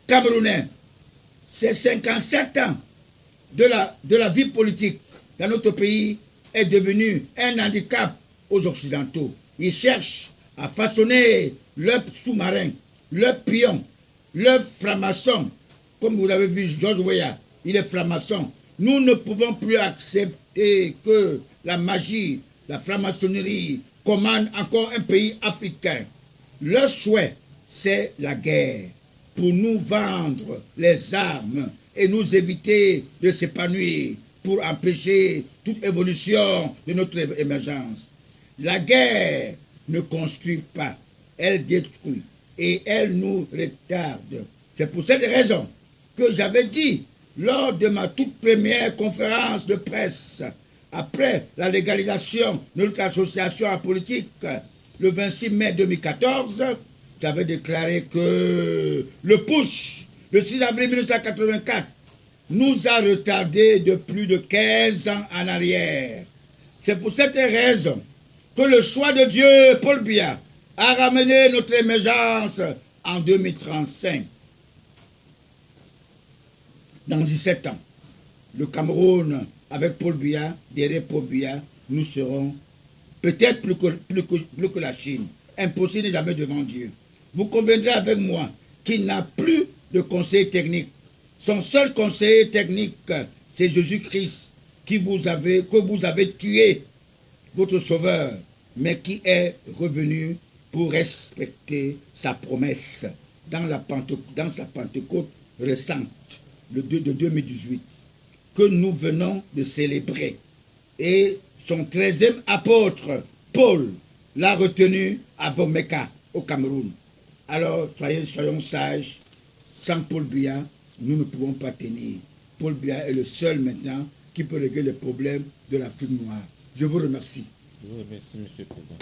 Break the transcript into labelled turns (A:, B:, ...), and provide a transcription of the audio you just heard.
A: Camerounais, ces 57 ans de la vie politique dans notre pays est devenu un handicap aux Occidentaux. Ils cherchent à façonner leur sous-marin, leur pion, leur franc-maçon. Comme vous l'avez vu, George Weah, il est franc-maçon. Nous ne pouvons plus accepter que la magie, la franc-maçonnerie commande encore un pays africain. Leur souhait, c'est la guerre pour nous vendre les armes et nous éviter de s'épanouir pour empêcher toute évolution de notre émergence. La guerre ne construit pas, elle détruit et elle nous retarde. C'est pour cette raison que j'avais dit lors de ma toute première conférence de presse, après la légalisation de notre association en politique, le 26 mai 2014, j'avais déclaré que le putsch, le 6 avril 1984, nous a retardé de plus de 15 ans en arrière. C'est pour cette raison que le choix de Dieu, Paul Biya, a ramené notre émergence en 2035. Dans 17 ans, le Cameroun, avec Paul Biya, derrière Paul Biya, nous serons peut-être plus que la Chine. Impossible n'est jamais devant Dieu. Vous conviendrez avec moi qu'il n'a plus de conseiller technique. Son seul conseiller technique, c'est Jésus-Christ que vous avez tué, votre sauveur, mais qui est revenu pour respecter sa promesse dans sa Pentecôte récente de 2018 que nous venons de célébrer. Et son 13e apôtre, Paul, l'a retenu à Bomeka, au Cameroun. Alors, soyons sages, sans Paul Biya, nous ne pouvons pas tenir. Paul Biya est le seul maintenant qui peut régler les problèmes de l'Afrique noire. Je vous remercie.
B: Je vous remercie, M. le Président.